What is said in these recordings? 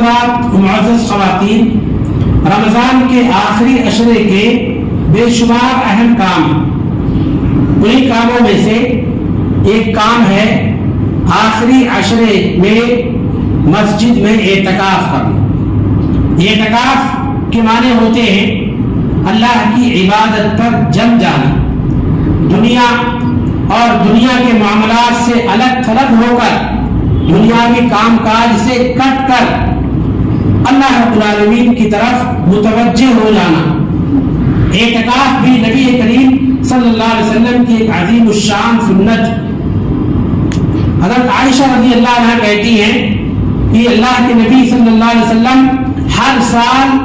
حضرات معزز خواتین، رمضان کے آخری عشرے کے بے شمار اہم کام، انہی کاموں میں سے ایک کام ہے آخری عشرے میں مسجد میں اعتکاف کرنا۔ اعتکاف کے معنی ہوتے ہیں اللہ کی عبادت پر جم جانا، دنیا اور دنیا کے معاملات سے الگ تھلگ ہو کر، دنیاوی کام کاج سے کٹ کر اللہ رب العالمین کی طرف متوجہ ہو جانا۔ اعتکاف بھی نبی کریم صلی اللہ علیہ وسلم کی ایک عظیم الشان سنت۔ حضرت عائشہ رضی اللہ عنہ کہتی ہیں کہ اللہ کے نبی صلی اللہ علیہ وسلم ہر سال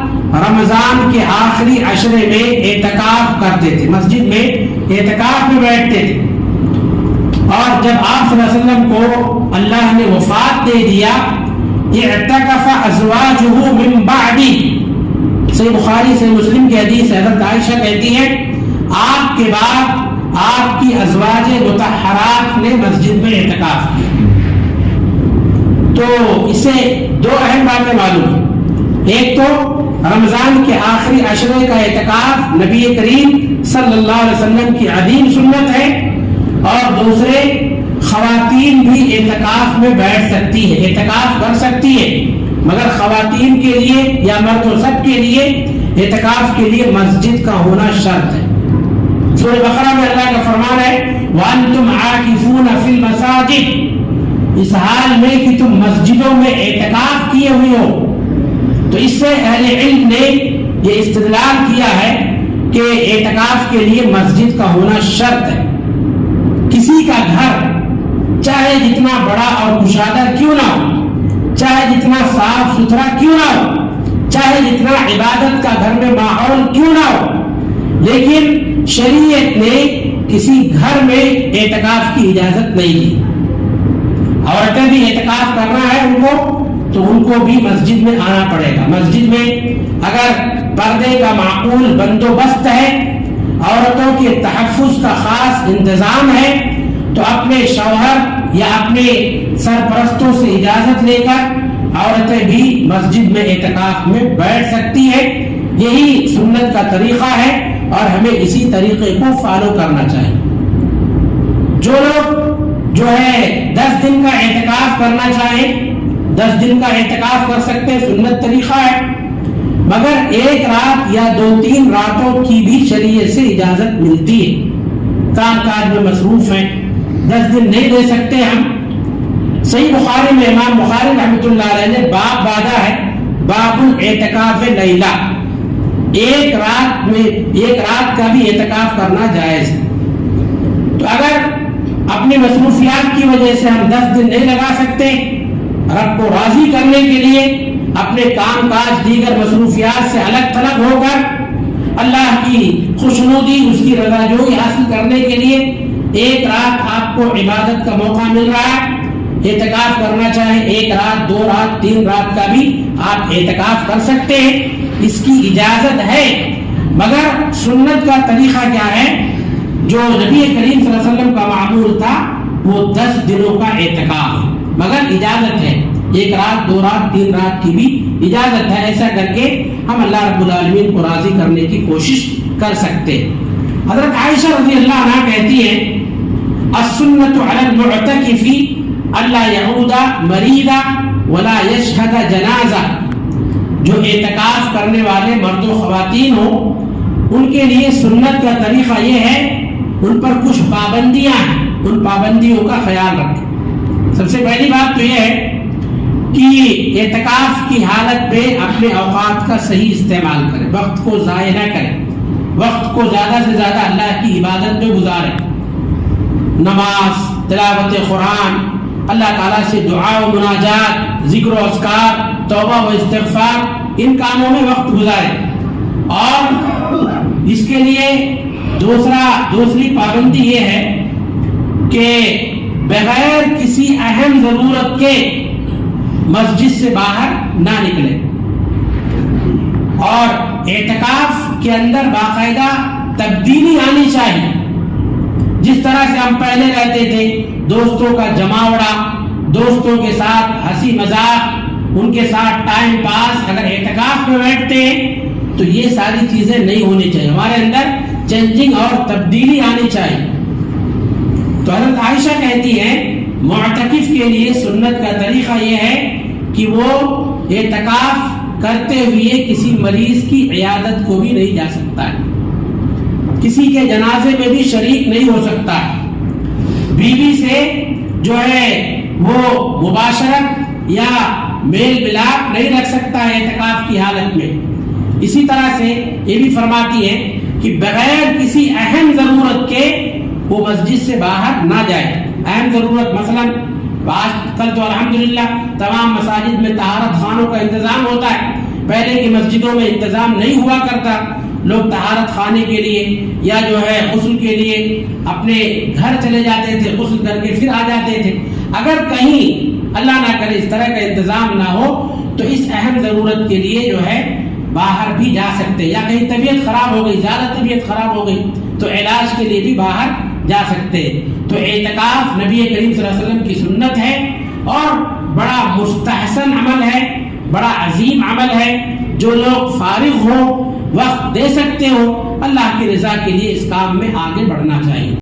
رمضان کے آخری عشرے میں اعتکاف کرتے تھے، مسجد میں اعتکاف میں بیٹھتے تھے۔ اور جب آپ صلی اللہ علیہ وسلم کو اللہ نے وفات دے دیا، اعتکف ازواجہ من بعدی، صحیح بخاری صحیح مسلم کی حدیث، حضرت عائشہ کہتی ہیں آپ کے بعد آپ کی ازواج مطہرات نے مسجد میں اعتکاف کیا۔ تو اس سے دو اہم باتیں معلوم ہیں، ایک تو رمضان کے آخری عشرے کا اعتکاف نبی کریم صلی اللہ علیہ وسلم کی عظیم سنت ہے، اور دوسرے خواتین بھی اعتکاف میں بیٹھ سکتی ہے، اعتکاف کر سکتی ہے، مگر خواتین کے لیے یا مردوں سب کے لیے اعتکاف کے لیے مسجد کا ہونا شرط ہے۔ سورہ بقرہ میں اللہ کا فرمان ہے وَأَنْتُمْ عَاكِفُونَ فِي الْمَسَاجِدِ، اس حال میں کہ تم مسجدوں میں اعتکاف کیے ہوئے ہو۔ تو اس سے اہل علم نے یہ استدلال کیا ہے کہ اعتکاف کے لیے مسجد کا ہونا شرط ہے۔ کسی کا گھر چاہے جتنا بڑا اور کشادہ کیوں نہ ہو، چاہے جتنا صاف ستھرا کیوں نہ ہو، چاہے جتنا عبادت کا گھر میں ماحول کیوں نہ ہو، لیکن شریعت نے کسی گھر میں اعتکاف کی اجازت نہیں دی۔ عورتیں بھی اعتکاف کرنا ہے ان کو تو ان کو بھی مسجد میں آنا پڑے گا۔ مسجد میں اگر پردے کا معقول بندوبست ہے، عورتوں کے تحفظ کا خاص انتظام ہے، تو اپنے شوہر یا اپنے سرپرستوں سے اجازت لے کر عورتیں بھی مسجد میں اعتکاف میں بیٹھ سکتی ہیں۔ یہی سنت کا طریقہ ہے اور ہمیں اسی طریقے کو فالو کرنا چاہیے۔ جو لوگ جو ہے 10 دن کا اعتکاف کرنا چاہیں 10 دن کا اعتکاف کر سکتے ہیں، سنت طریقہ ہے، مگر ایک رات یا 2-3 راتوں کی بھی شریعت سے اجازت ملتی ہے۔ کام کاج میں مصروف ہیں، 10 دن نہیں دے سکتے ہم۔ صحیح بخاری میں امام بخاری رحمۃ اللہ علیہ نے باب باندھا ہے، باب الاعتکاف لیلہ، ایک رات کا بھی اعتکاف کرنا جائز ہے۔ تو اگر اپنی مصروفیات کی وجہ سے ہم 10 دن نہیں لگا سکتے، رب کو راضی کرنے کے لیے اپنے کام کاج دیگر مصروفیات سے الگ تھلگ ہو کر اللہ کی خوشنودی، اس کی رضا جوئی حاصل کرنے کے لیے ایک رات آپ کو عبادت کا موقع مل رہا ہے، اعتکاف کرنا چاہیں 1 رات 2 رات 3 رات کا بھی آپ اعتکاف کر سکتے ہیں، اس کی اجازت ہے۔ مگر سنت کا طریقہ کیا ہے؟ جو نبی کریم صلی اللہ علیہ وسلم کا معمول تھا وہ 10 دنوں کا اعتکاف، مگر اجازت ہے 1 رات 2 رات 3 رات کی بھی اجازت ہے۔ ایسا کر کے ہم اللہ رب العالمین کو راضی کرنے کی کوشش کر سکتے۔ حضرت عائشہ رضی اللہ عنہ کہتی ہیں السنۃ علی المعتکف الا یعود مریضا ولا یشہد جنازہ، جو اعتکاف کرنے والے مرد و خواتین ہوں ان کے لیے سنت کا طریقہ یہ ہے ان پر کچھ پابندیاں ہیں، ان پابندیوں کا خیال رکھیں۔ سب سے پہلی بات تو یہ ہے کہ اعتکاف کی حالت میں اپنے اوقات کا صحیح استعمال کریں، وقت کو ضائع نہ کریں، وقت کو زیادہ سے زیادہ اللہ کی عبادت میں گزاریں، نماز، تلاوت قرآن، اللہ تعالیٰ سے دعا و مناجات، ذکر و اذکار، توبہ و استغفار، ان کاموں میں وقت گزاریں۔ اور اس کے لیے دوسری پابندی یہ ہے کہ بغیر کسی اہم ضرورت کے مسجد سے باہر نہ نکلیں، اور اعتکاف کے اندر باقاعدہ تبدیلی آنی چاہیے۔ جس طرح سے ہم پہلے رہتے تھے، دوستوں کا جماوڑا، دوستوں کے ساتھ ہنسی مذاق، ان کے ساتھ ٹائم پاس اگر اعتکاف میں بیٹھتے ہیں تو یہ ساری چیزیں نہیں ہونی چاہیے. ہمارے اندر چینجنگ اور تبدیلی آنی چاہیے. تو حضرت عائشہ کہتی ہیں معتکف کے لیے سنت کا طریقہ یہ ہے کہ وہ اعتکاف کرتے ہوئے کسی مریض کی عیادت کو بھی نہیں جا سکتا ہے, کسی کے جنازے میں بھی شریک نہیں ہو سکتا ہے, بیوی سے جو ہے وہ مباشرت یا میل ملاپ نہیں رکھ سکتا ہے اعتکاف کی حالت میں. اسی طرح سے یہ بھی فرماتی ہے کہ بغیر کسی اہم ضرورت کے وہ مسجد سے باہر نہ جائے. اہم ضرورت مثلا آج کل تو الحمدللہ تمام مساجد میں طہارت خانوں کا انتظام ہوتا ہے. پہلے کی مسجدوں میں انتظام نہیں ہوا کرتا. لوگ طہارت خانے کے لیے یا جو ہے غسل کے لیے اپنے گھر چلے جاتے تھے, غسل کر کے پھر آ جاتے تھے. اگر کہیں اللہ نہ کرے اس طرح کا انتظام نہ ہو تو اس اہم ضرورت کے لیے جو ہے باہر بھی جا سکتے, یا کہیں طبیعت خراب ہو گئی, زیادہ طبیعت خراب ہو گئی تو علاج کے لیے بھی باہر جا سکتے. تو اعتکاف نبی کریم صلی اللہ علیہ وسلم کی سنت ہے اور بڑا مستحسن عمل ہے, بڑا عظیم عمل ہے. جو لوگ فارغ ہو, وقت دے سکتے ہو, اللہ کی رضا کے لیے اس کام میں آگے بڑھنا چاہیے.